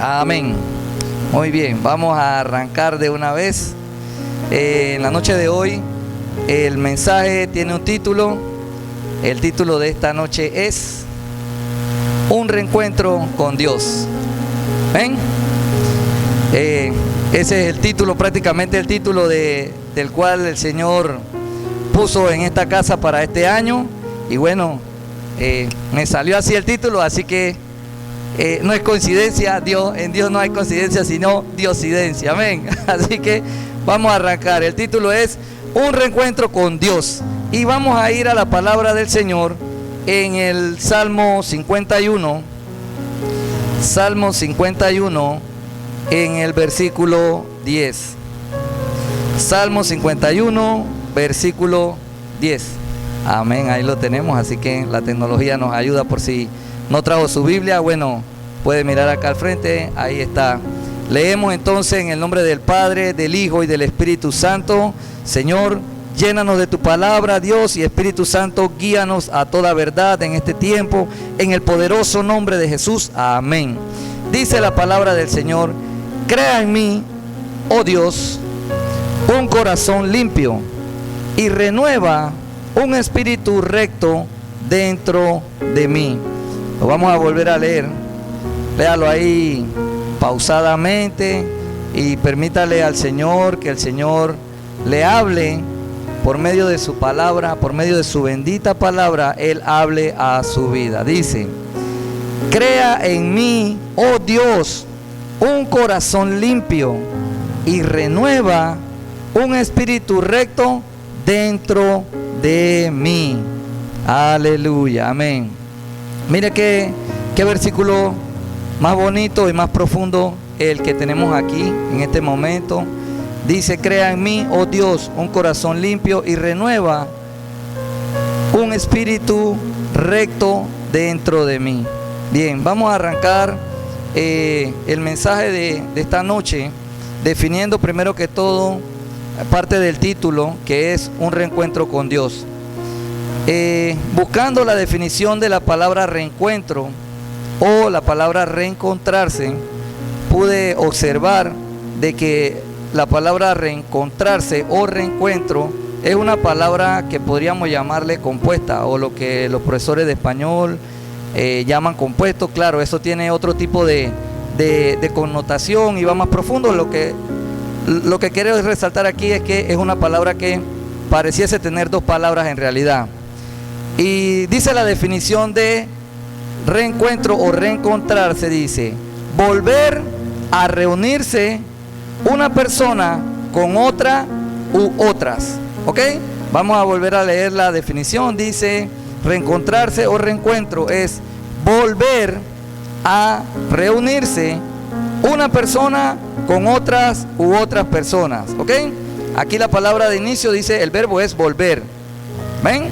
Amén. Muy bien, vamos a arrancar de una vez. En la noche de hoy, el mensaje tiene un título. El título de esta noche es Un reencuentro con Dios. ¿Ven? Ese es el título, prácticamente el título del cual el Señor puso en esta casa para este año. Y bueno, me salió así el título, así que no es coincidencia. En Dios no hay coincidencia, sino diosidencia. Amén. Así que vamos a arrancar. El título es Un reencuentro con Dios. Y vamos a ir a la palabra del Señor en el Salmo 51. Salmo 51 en el versículo 10. Salmo 51, versículo 10. Amén, ahí lo tenemos, así que la tecnología nos ayuda. Por si no trajo su Biblia, bueno, puede mirar acá al frente, ahí está. Leemos entonces en el nombre del Padre, del Hijo y del Espíritu Santo. Señor, llénanos de tu palabra, Dios, y Espíritu Santo, guíanos a toda verdad en este tiempo, en el poderoso nombre de Jesús. Amén. Dice la palabra del Señor: crea en mí, oh Dios, un corazón limpio y renueva un espíritu recto dentro de mí. Lo vamos a volver a leer. Léalo ahí pausadamente y permítale al Señor que el Señor le hable por medio de su palabra, por medio de su bendita palabra. Él hable a su vida. Dice: crea en mí, oh Dios, un corazón limpio y renueva un espíritu recto dentro de mí. Aleluya, amén. Mire qué versículo más bonito y más profundo el que tenemos aquí en este momento. Dice: crea en mí, oh Dios, un corazón limpio y renueva un espíritu recto dentro de mí. Bien, vamos a arrancar el mensaje de esta noche definiendo primero que todo parte del título, que es un reencuentro con Dios. Buscando la definición de la palabra reencuentro o la palabra reencontrarse, pude observar de que la palabra reencontrarse o reencuentro es una palabra que podríamos llamarle compuesta, o lo que los profesores de español llaman compuesto. Claro, eso tiene otro tipo de connotación y va más profundo. Lo que quiero resaltar aquí es que es una palabra que pareciese tener dos palabras en realidad. Y dice la definición de reencuentro o reencontrarse: dice, volver a reunirse una persona con otra u otras. ¿Ok? Vamos a volver a leer la definición. Dice: reencontrarse o reencuentro es volver a reunirse una persona con otras u otras personas. ¿Ok? Aquí la palabra de inicio dice, el verbo es volver. ¿Ven?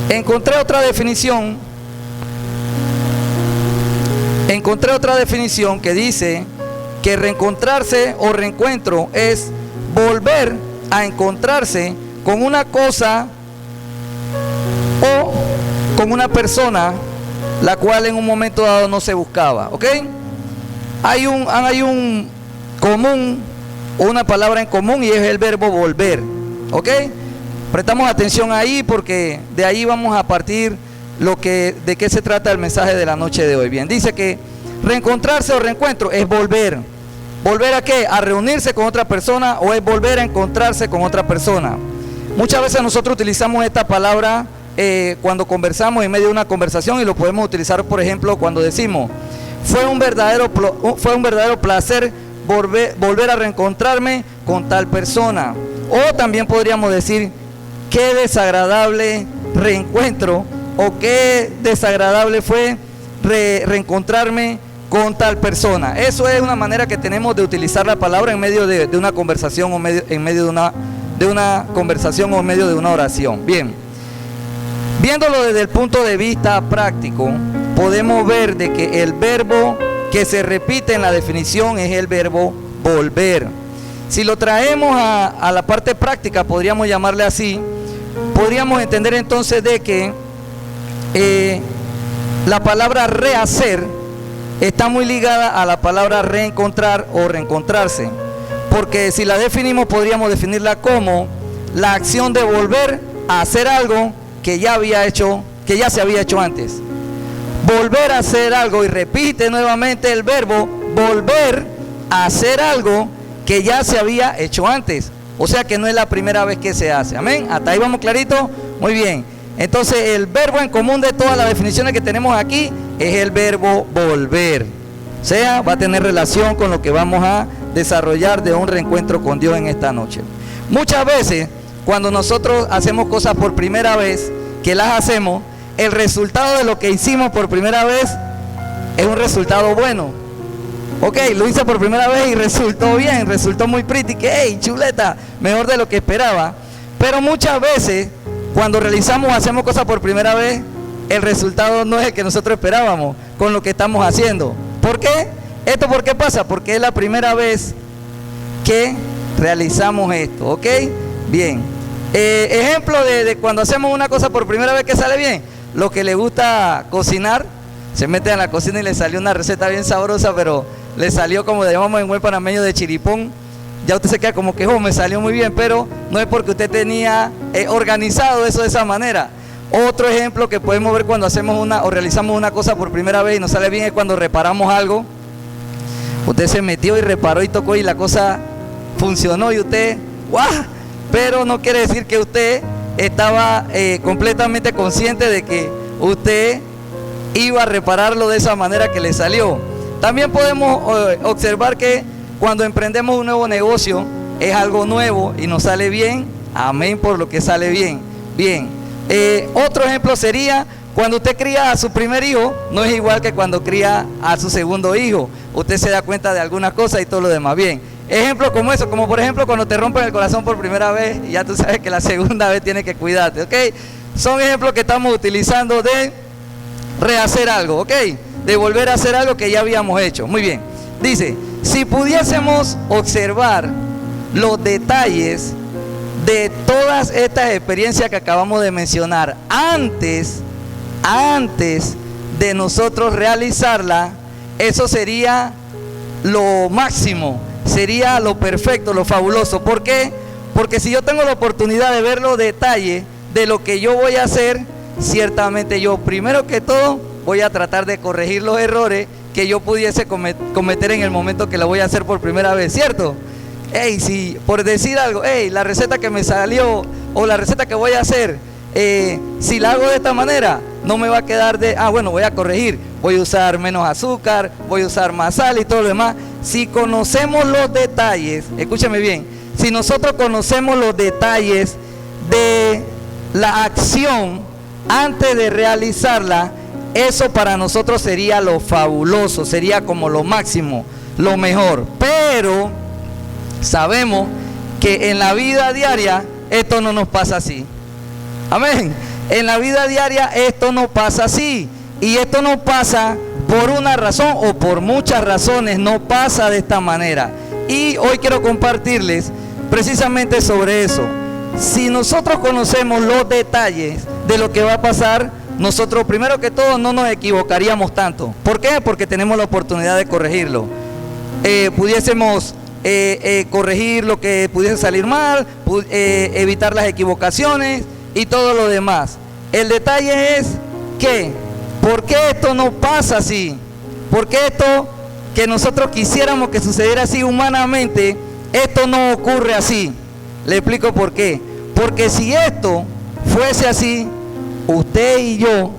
Encontré otra definición que dice que reencontrarse o reencuentro es volver a encontrarse con una cosa o con una persona la cual en un momento dado no se buscaba. ¿Ok? Hay un común, una palabra en común, y es el verbo volver. ¿Ok? Prestamos atención ahí, porque de ahí vamos a partir de qué se trata el mensaje de la noche de hoy. Bien, dice que reencontrarse o reencuentro es volver. ¿Volver a qué? A reunirse con otra persona, o es volver a encontrarse con otra persona. Muchas veces nosotros utilizamos esta palabra cuando conversamos, en medio de una conversación, y lo podemos utilizar, por ejemplo, cuando decimos: fue un verdadero placer volver a reencontrarme con tal persona. O también podríamos decir: qué desagradable reencuentro, o qué desagradable fue reencontrarme con tal persona. Eso es una manera que tenemos de utilizar la palabra en medio de una conversación, o en medio de una conversación, o en medio de una oración. Bien, viéndolo desde el punto de vista práctico, podemos ver de que el verbo que se repite en la definición es el verbo volver. Si lo traemos a la parte práctica, podríamos llamarle así, podríamos entender entonces de que la palabra rehacer está muy ligada a la palabra reencontrar o reencontrarse. Porque si la definimos, podríamos definirla como la acción de volver a hacer algo que ya se había hecho antes. Volver a hacer algo, y repite nuevamente el verbo volver a hacer algo que ya se había hecho antes. O sea que no es la primera vez que se hace. Amén. ¿Hasta ahí vamos clarito? Muy bien. Entonces el verbo en común de todas las definiciones que tenemos aquí es el verbo volver. O sea, va a tener relación con lo que vamos a desarrollar de un reencuentro con Dios en esta noche. Muchas veces cuando nosotros hacemos cosas por primera vez, que las hacemos, el resultado de lo que hicimos por primera vez es un resultado bueno. Ok, lo hice por primera vez y resultó bien, resultó muy pretty, que hey, chuleta, mejor de lo que esperaba. Pero muchas veces cuando hacemos cosas por primera vez, el resultado no es el que nosotros esperábamos con lo que estamos haciendo. ¿Por qué? ¿Esto por qué pasa? Porque es la primera vez que realizamos esto, ¿ok? Bien. Ejemplo de cuando hacemos una cosa por primera vez que sale bien. Los que les gusta cocinar, se meten a la cocina y les salió una receta bien sabrosa, pero le salió como llamamos en buen panameño de chiripón. Ya usted se queda como que, me salió muy bien, pero no es porque usted tenía organizado eso de esa manera. Otro ejemplo que podemos ver cuando hacemos o realizamos una cosa por primera vez y nos sale bien es cuando reparamos algo. Usted se metió y reparó y tocó y la cosa funcionó y usted, ¡guau! Pero no quiere decir que usted estaba completamente consciente de que usted iba a repararlo de esa manera que le salió. También podemos observar que cuando emprendemos un nuevo negocio es algo nuevo y nos sale bien, amén por lo que sale bien. Bien, otro ejemplo sería cuando usted cría a su primer hijo, no es igual que cuando cría a su segundo hijo. Usted se da cuenta de algunas cosas y todo lo demás. Bien, ejemplos como eso, como por ejemplo cuando te rompen el corazón por primera vez y ya tú sabes que la segunda vez tienes que cuidarte, ¿ok? Son ejemplos que estamos utilizando de rehacer algo, ¿ok? De volver a hacer algo que ya habíamos hecho. Muy bien, dice, si pudiésemos observar los detalles de todas estas experiencias que acabamos de mencionar antes de nosotros realizarla, eso sería lo máximo, sería lo perfecto, lo fabuloso. ¿Por qué? Porque si yo tengo la oportunidad de ver los detalles de lo que yo voy a hacer, ciertamente yo primero que todo voy a tratar de corregir los errores que yo pudiese cometer en el momento que la voy a hacer por primera vez, ¿cierto? Si por decir algo, la receta que me salió o la receta que voy a hacer, si la hago de esta manera, no me va a quedar voy a corregir, voy a usar menos azúcar, voy a usar más sal y todo lo demás. Si conocemos los detalles, escúchame bien, si nosotros conocemos los detalles de la acción antes de realizarla, eso para nosotros sería lo fabuloso, sería como lo máximo, lo mejor. Pero sabemos que en la vida diaria esto no nos pasa así. Amén. En la vida diaria esto no pasa así. Y esto no pasa por una razón o por muchas razones, no pasa de esta manera. Y hoy quiero compartirles precisamente sobre eso. Si nosotros conocemos los detalles de lo que va a pasar, nosotros primero que todo no nos equivocaríamos tanto. ¿Por qué? Porque tenemos la oportunidad de corregirlo. Pudiésemos corregir lo que pudiese salir mal, evitar las equivocaciones y todo lo demás. El detalle es que, ¿por qué esto no pasa así? ¿Por qué esto que nosotros quisiéramos que sucediera así humanamente, esto no ocurre así? Le explico por qué. Porque si esto fuese así, usted y yo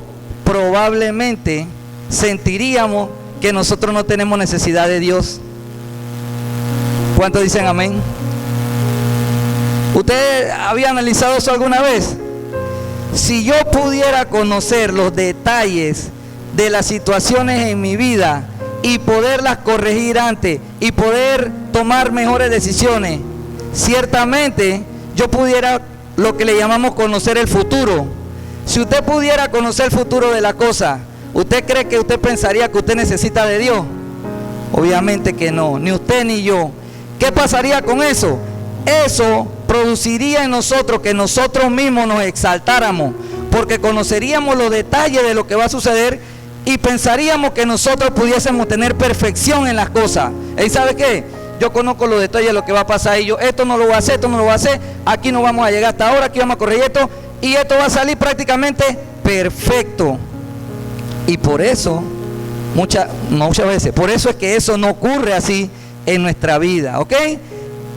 probablemente sentiríamos que nosotros no tenemos necesidad de Dios. ¿Cuántos dicen amén? ¿Usted había analizado eso alguna vez? Si yo pudiera conocer los detalles de las situaciones en mi vida y poderlas corregir antes y poder tomar mejores decisiones, ciertamente yo pudiera lo que le llamamos conocer el futuro. Si usted pudiera conocer el futuro de la cosa, ¿usted cree que usted pensaría que usted necesita de Dios? Obviamente que no, ni usted ni yo. ¿Qué pasaría con eso? Eso produciría en nosotros que nosotros mismos nos exaltáramos, porque conoceríamos los detalles de lo que va a suceder y pensaríamos que nosotros pudiésemos tener perfección en las cosas. ¿Y sabe qué? Yo conozco los detalles de lo que va a pasar y yo esto no lo voy a hacer, esto no lo voy a hacer, aquí no vamos a llegar hasta ahora, aquí vamos a corregir esto y esto va a salir prácticamente perfecto. Y por eso, muchas veces, por eso es que eso no ocurre así en nuestra vida, ¿ok?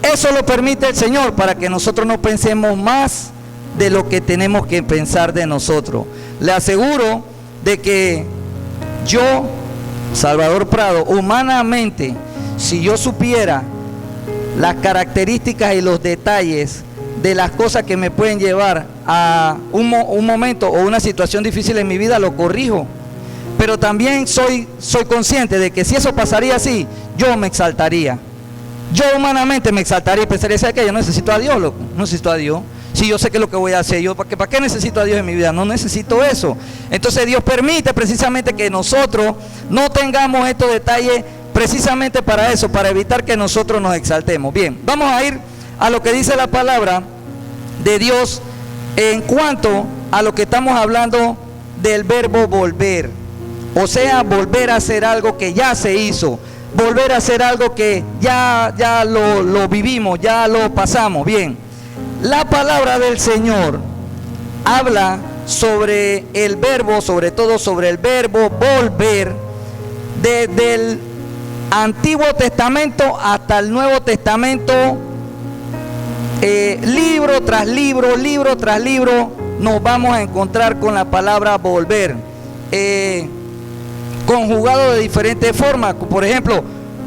Eso lo permite el Señor para que nosotros no pensemos más de lo que tenemos que pensar de nosotros. Le aseguro de que yo, Salvador Prado, humanamente, si yo supiera las características y los detalles de las cosas que me pueden llevar a un momento o una situación difícil en mi vida, lo corrijo. Pero también soy consciente de que si eso pasaría así, yo me exaltaría. Yo humanamente me exaltaría y pensaría, ¿sabes qué? Yo no necesito a Dios, loco. No necesito a Dios. Si yo sé que es lo que voy a hacer, ¿para qué necesito a Dios en mi vida? No necesito eso. Entonces Dios permite precisamente que nosotros no tengamos estos detalles precisamente para eso, para evitar que nosotros nos exaltemos. Bien, vamos a ir a lo que dice la palabra de Dios en cuanto a lo que estamos hablando del verbo volver. O sea, volver a hacer algo que ya se hizo, volver a hacer algo que ya lo vivimos, ya lo pasamos. Bien, la palabra del Señor habla sobre el verbo, sobre todo sobre el verbo volver, desde el Antiguo Testamento hasta el Nuevo Testamento, libro tras libro, nos vamos a encontrar con la palabra volver, conjugado de diferentes formas. Por ejemplo,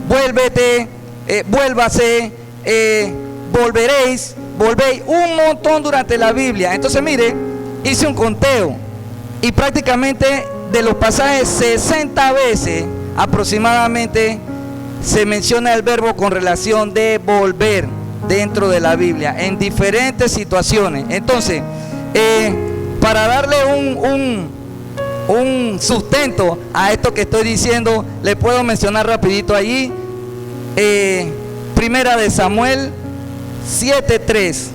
vuélvete, vuélvase, volveréis, volvéis, un montón durante la Biblia. Entonces mire, hice un conteo y prácticamente de los pasajes 60 veces aproximadamente se menciona el verbo con relación de volver dentro de la Biblia en diferentes situaciones. Entonces, para darle un sustento a esto que estoy diciendo, le puedo mencionar rapidito allí, Primera de Samuel 7:3.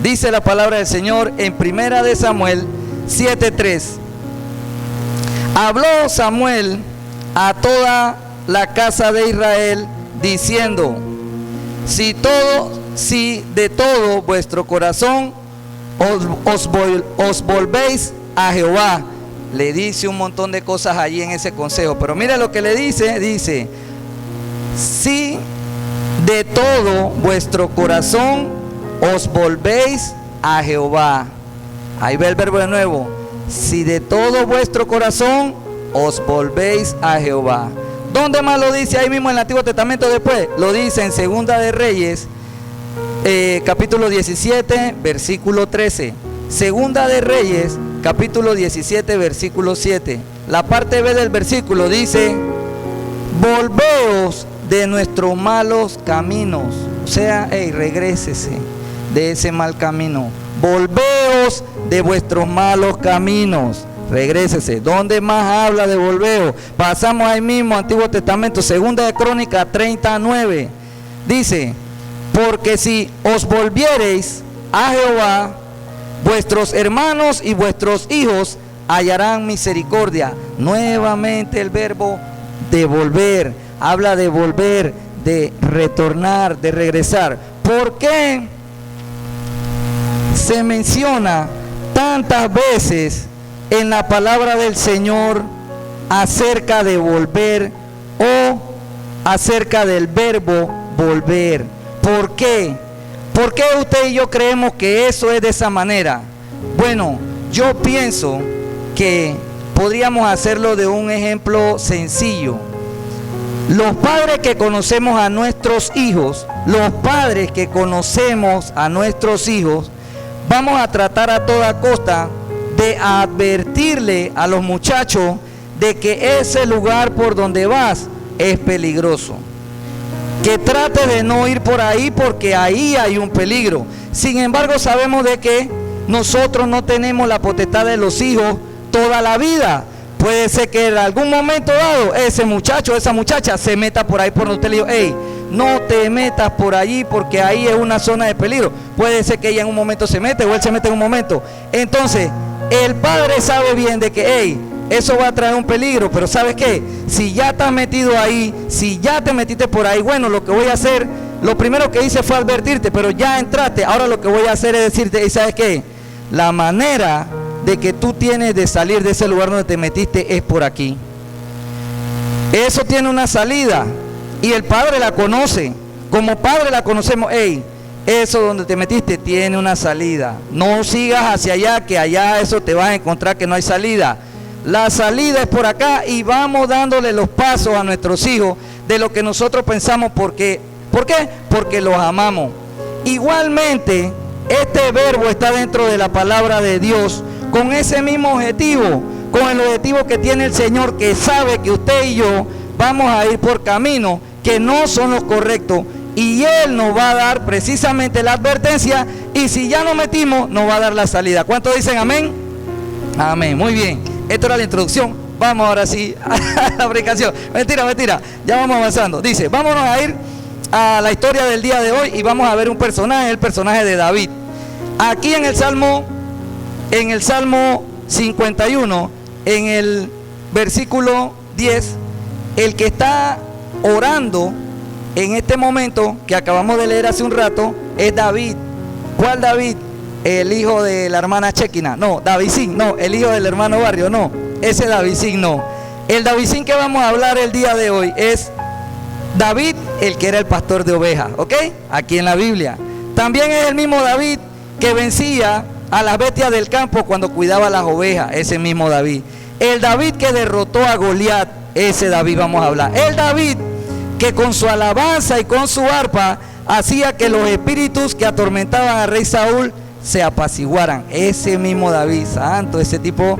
Dice la palabra del Señor en Primera de Samuel 7:3. Habló Samuel a toda la casa de Israel diciendo: si de todo vuestro corazón os volvéis a Jehová. Le dice un montón de cosas allí en ese consejo, pero mira lo que le dice, si de todo vuestro corazón os volvéis a Jehová. Ahí ve el verbo de nuevo, si de todo vuestro corazón os volvéis a Jehová. ¿Dónde más lo dice? Ahí mismo en el Antiguo Testamento. Después lo dice en Segunda de Reyes, capítulo 17, versículo 13. Segunda de Reyes, capítulo 17, versículo 7. La parte B del versículo dice: volveos de nuestros malos caminos. O sea, regrésese de ese mal camino. Volveos de vuestros malos caminos. Regrésese. ¿Dónde más habla de volveo? Pasamos ahí mismo, Antiguo Testamento, Segunda de Crónicas 39. Dice: porque si os volviereis a Jehová, vuestros hermanos y vuestros hijos hallarán misericordia. Nuevamente el verbo de volver. Habla de volver, de retornar, de regresar. ¿Por qué se menciona tantas veces en la palabra del Señor acerca de volver o acerca del verbo volver? ¿Por qué? ¿Por qué usted y yo creemos que eso es de esa manera? Bueno, yo pienso que podríamos hacerlo de un ejemplo sencillo. Los padres que conocemos a nuestros hijos, vamos a tratar a toda costa de advertirle a los muchachos de que ese lugar por donde vas es peligroso. Que trate de no ir por ahí porque ahí hay un peligro. Sin embargo, sabemos de que nosotros no tenemos la potestad de los hijos toda la vida. Puede ser que en algún momento dado ese muchacho, esa muchacha se meta por ahí por donde usted le dijo: hey, no te metas por allí porque ahí es una zona de peligro. Puede ser que ella en un momento se mete o él se mete en un momento. Entonces, el padre sabe bien de que, hey, eso va a traer un peligro, pero ¿sabes qué? Si ya estás metido ahí, si ya te metiste por ahí, bueno, lo que voy a hacer, lo primero que hice fue advertirte, pero ya entraste, ahora lo que voy a hacer es decirte, ¿y sabes qué? La manera de que tú tienes de salir de ese lugar donde te metiste es por aquí. Eso tiene una salida y el Padre la conoce, como Padre la conocemos. Hey, eso donde te metiste tiene una salida, no sigas hacia allá, que allá eso te vas a encontrar que no hay salida. La salida es por acá y vamos dándole los pasos a nuestros hijos de lo que nosotros pensamos. ¿Por qué? Porque los amamos. Igualmente, este verbo está dentro de la palabra de Dios con ese mismo objetivo, con el objetivo que tiene el Señor, que sabe que usted y yo vamos a ir por caminos que no son los correctos, y Él nos va a dar precisamente la advertencia, y si ya nos metimos, nos va a dar la salida. ¿Cuántos dicen amén? Amén, muy bien. Esto era la introducción. Vamos ahora sí a la predicación. Mentira, ya vamos avanzando. Dice, vámonos a ir a la historia del día de hoy y vamos a ver un personaje, el personaje de David. Aquí en el Salmo 51, en el versículo 10, el que está orando en este momento que acabamos de leer hace un rato es David. ¿Cuál David? El hijo de la hermana Chequina. No, Davidín, no, el hijo del hermano Barrio, no, ese Davidín no. El Davidín que vamos a hablar el día de hoy es David, el que era el pastor de ovejas, ¿ok? Aquí en la Biblia. También es el mismo David que vencía a las bestias del campo cuando cuidaba las ovejas, ese mismo David. El David que derrotó a Goliat, ese David vamos a hablar. El David que con su alabanza y con su arpa hacía que los espíritus que atormentaban al rey Saúl se apaciguaran. Ese mismo David, santo, ese tipo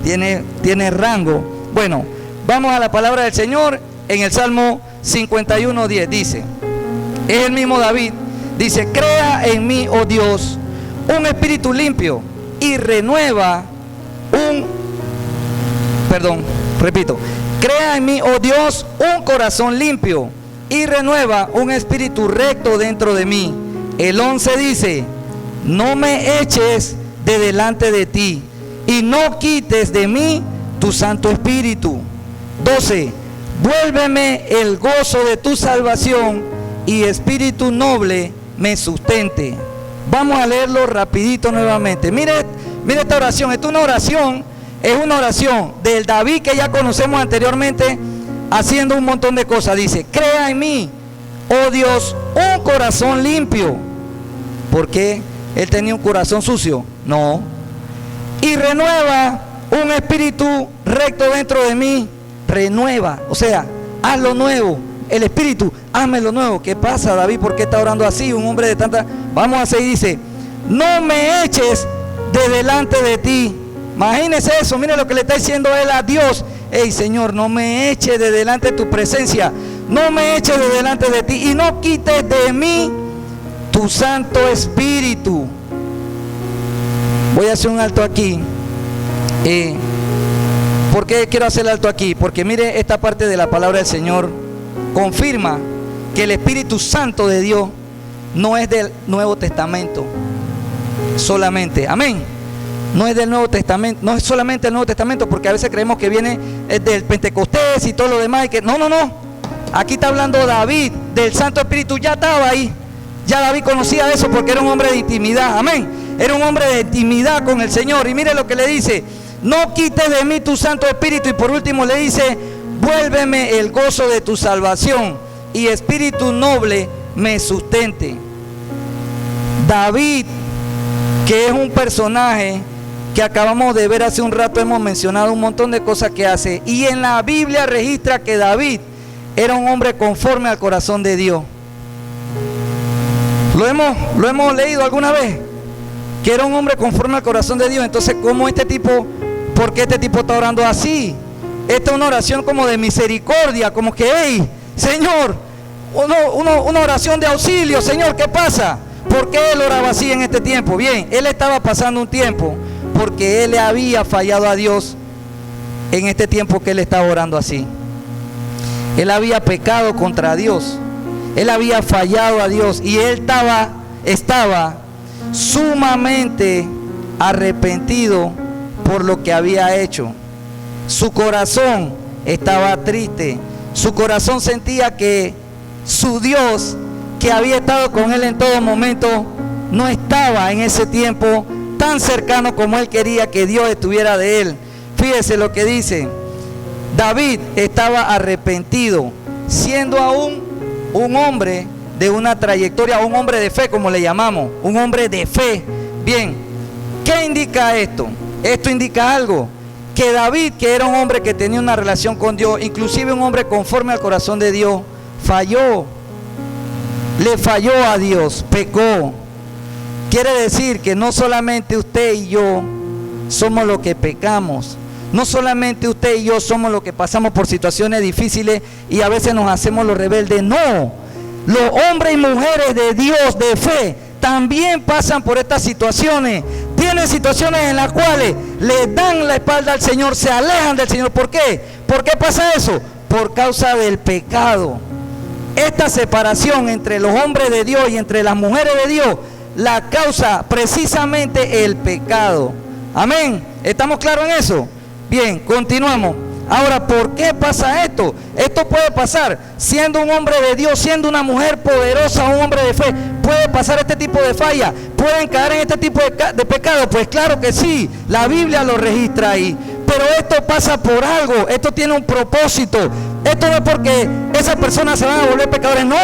tiene rango. Bueno, vamos a la palabra del Señor. En el Salmo 51:10 dice, es el mismo David, dice, crea en mí, oh Dios, un espíritu limpio y renueva crea en mí, oh Dios, un corazón limpio y renueva un espíritu recto dentro de mí. El 11 dice, no me eches de delante de ti y no quites de mí tu Santo Espíritu. 12, vuélveme el gozo de tu salvación y espíritu noble me sustente. Vamos a leerlo rapidito nuevamente. Mire esta oración. Es una oración del David que ya conocemos anteriormente, haciendo un montón de cosas. Dice, crea en mí, oh Dios, un corazón limpio. ¿Por qué él tenía un corazón sucio? No. Y renueva un espíritu recto dentro de mí. Renueva, o sea, hazlo nuevo. El espíritu, hazme lo nuevo. ¿Qué pasa, David? ¿Por qué está orando así? Un hombre de tanta... Vamos a seguir, dice, no me eches de delante de ti. Imagínese eso, mire lo que le está diciendo él a Dios. Hey, Señor, no me eches de delante de tu presencia. No me eches de delante de ti y no quites de mí tu Santo Espíritu. Voy a hacer un alto aquí. ¿Por qué quiero hacer el alto aquí? Porque mire, esta parte de la palabra del Señor confirma que el Espíritu Santo de Dios no es del Nuevo Testamento solamente. Amén. No es del Nuevo Testamento, no es solamente el Nuevo Testamento, porque a veces creemos que viene del Pentecostés y todo lo demás. Y que no. Aquí está hablando David del Santo Espíritu, ya estaba ahí. Ya David conocía eso porque era un hombre de intimidad. Amén. Era un hombre de intimidad con el Señor. Y mire lo que le dice: no quites de mí tu Santo Espíritu. Y por último le dice: vuélveme el gozo de tu salvación y espíritu noble me sustente. David, que es un personaje que acabamos de ver hace un rato, hemos mencionado un montón de cosas que hace, y en la Biblia registra que David era un hombre conforme al corazón de Dios. ¿Lo hemos leído alguna vez? Que era un hombre conforme al corazón de Dios. Entonces, ¿por qué este tipo está orando así? Esta es una oración como de misericordia, como que, hey, Señor, una oración de auxilio. Señor, ¿qué pasa? ¿Por qué él oraba así en este tiempo? Bien, él estaba pasando un tiempo porque él le había fallado a Dios en este tiempo que él estaba orando así. Él había pecado contra Dios. Él había fallado a Dios y él estaba sumamente arrepentido por lo que había hecho. Su corazón estaba triste. Su corazón sentía que su Dios, que había estado con él en todo momento, no estaba en ese tiempo tan cercano como él quería que Dios estuviera de él. Fíjese lo que dice. David estaba arrepentido, siendo aún un hombre de una trayectoria, un hombre de fe, como le llamamos, un hombre de fe. Bien, ¿qué indica esto? Esto indica algo, que David, que era un hombre que tenía una relación con Dios, inclusive un hombre conforme al corazón de Dios, falló, le falló a Dios, pecó. Quiere decir que no solamente usted y yo somos los que pecamos, no solamente usted y yo somos los que pasamos por situaciones difíciles y a veces nos hacemos los rebeldes, no. Los hombres y mujeres de Dios, de fe, también pasan por estas situaciones. Tienen situaciones en las cuales le dan la espalda al Señor, se alejan del Señor. ¿Por qué? ¿Por qué pasa eso? Por causa del pecado. Esta separación entre los hombres de Dios y entre las mujeres de Dios la causa precisamente el pecado. Amén. ¿Estamos claros en eso? Bien, continuamos. Ahora, ¿por qué pasa esto? Esto puede pasar siendo un hombre de Dios, siendo una mujer poderosa, un hombre de fe. ¿Puede pasar este tipo de falla? ¿Pueden caer en este tipo de pecado? Pues claro que sí, la Biblia lo registra ahí. Pero esto pasa por algo, esto tiene un propósito. Esto no es porque esas personas se van a volver pecadores, no.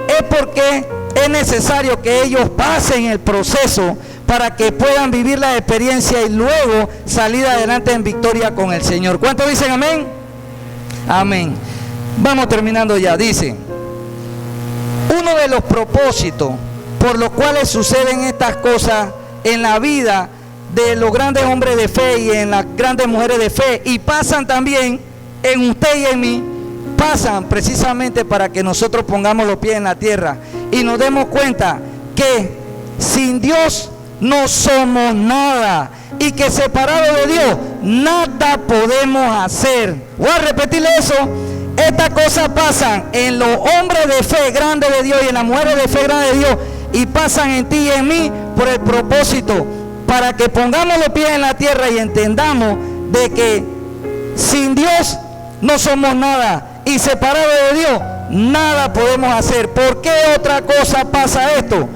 Es porque es necesario que ellos pasen el proceso para que puedan vivir la experiencia y luego salir adelante en victoria con el Señor. ¿Cuántos dicen amén? Amén. Vamos terminando ya. Dice, uno de los propósitos por los cuales suceden estas cosas en la vida de los grandes hombres de fe y en las grandes mujeres de fe, y pasan también en usted y en mí, pasan precisamente para que nosotros pongamos los pies en la tierra y nos demos cuenta que sin Dios no somos nada y que separados de Dios nada podemos hacer. Voy a repetirle eso. Estas cosas pasan en los hombres de fe grandes de Dios y en las mujeres de fe grandes de Dios, y pasan en ti y en mí por el propósito para que pongamos los pies en la tierra y entendamos de que sin Dios no somos nada y separados de Dios nada podemos hacer. ¿Por qué otra cosa pasa esto?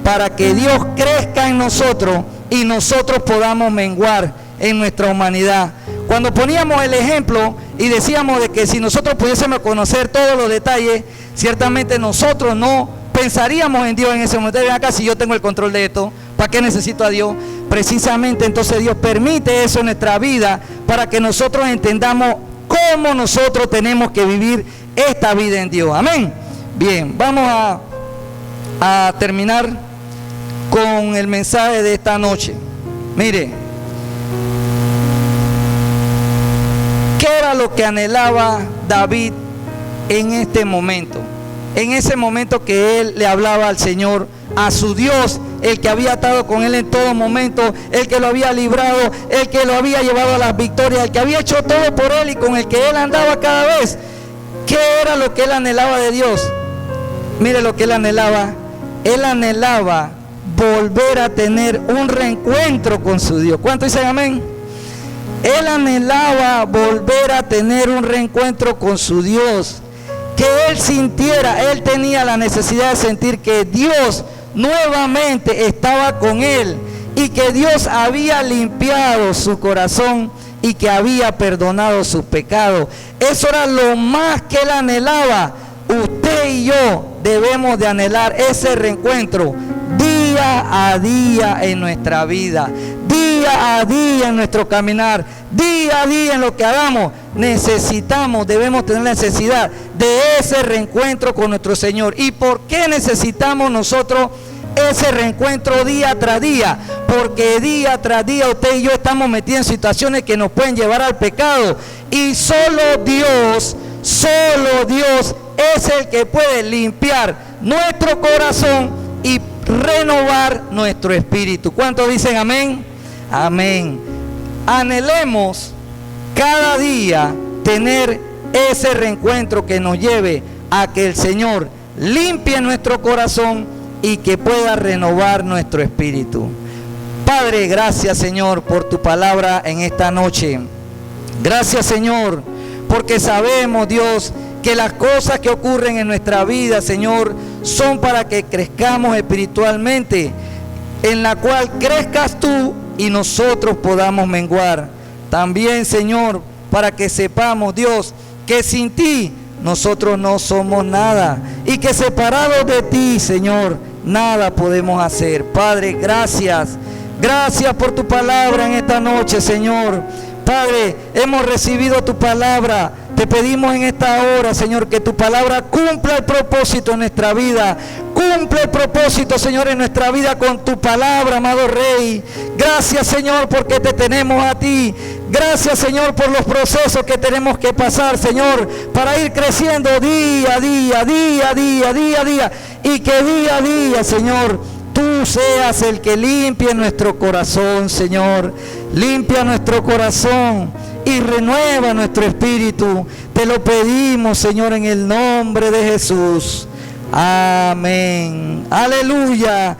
Para que Dios crezca en nosotros y nosotros podamos menguar en nuestra humanidad. Cuando poníamos el ejemplo y decíamos de que si nosotros pudiésemos conocer todos los detalles, ciertamente nosotros no pensaríamos en Dios en ese momento. Ven acá, si yo tengo el control de esto, ¿para qué necesito a Dios? Precisamente entonces Dios permite eso en nuestra vida para que nosotros entendamos cómo nosotros tenemos que vivir esta vida en Dios. Amén. Bien, vamos a terminar con el mensaje de esta noche. Mire, ¿qué era lo que anhelaba David en este momento? En ese momento que él le hablaba al Señor, a su Dios, el que había estado con él en todo momento, el que lo había librado, el que lo había llevado a las victorias, el que había hecho todo por él y con el que él andaba cada vez. ¿Qué era lo que él anhelaba de Dios? Mire lo que él anhelaba. Él anhelaba volver a tener un reencuentro con su Dios. ¿Cuánto dicen amén? Él anhelaba volver a tener un reencuentro con su Dios. Que él sintiera, él tenía la necesidad de sentir que Dios nuevamente estaba con él y que Dios había limpiado su corazón y que había perdonado sus pecados. Eso era lo más que él anhelaba. Usted y yo debemos de anhelar ese reencuentro día a día en nuestra vida, día a día en nuestro caminar, día a día en lo que hagamos. Debemos tener necesidad de ese reencuentro con nuestro Señor. ¿Y por qué necesitamos nosotros ese reencuentro día tras día? Porque día tras día usted y yo estamos metidos en situaciones que nos pueden llevar al pecado, y solo Dios es el que puede limpiar nuestro corazón y renovar nuestro espíritu. ¿Cuántos dicen amén? Amén. Anhelemos cada día tener ese reencuentro que nos lleve a que el Señor limpie nuestro corazón y que pueda renovar nuestro espíritu. Padre, gracias Señor por tu palabra en esta noche. Gracias, Señor, porque sabemos, Dios, que las cosas que ocurren en nuestra vida, Señor, son para que crezcamos espiritualmente, en la cual crezcas tú y nosotros podamos menguar. También, Señor, para que sepamos, Dios, que sin ti nosotros no somos nada y que separados de ti, Señor, nada podemos hacer. Padre, gracias. Gracias por tu palabra en esta noche, Señor. Padre, hemos recibido tu palabra. Te pedimos en esta hora, Señor, que tu palabra cumpla el propósito en nuestra vida. Cumple el propósito, Señor, en nuestra vida con tu palabra, amado Rey. Gracias, Señor, porque te tenemos a ti. Gracias, Señor, por los procesos que tenemos que pasar, Señor, para ir creciendo día a día, día a día, día a día. Y que día a día, Señor, tú seas el que limpie nuestro corazón, Señor. Limpia nuestro corazón y renueva nuestro espíritu. Te lo pedimos, Señor, en el nombre de Jesús. Amén. Aleluya.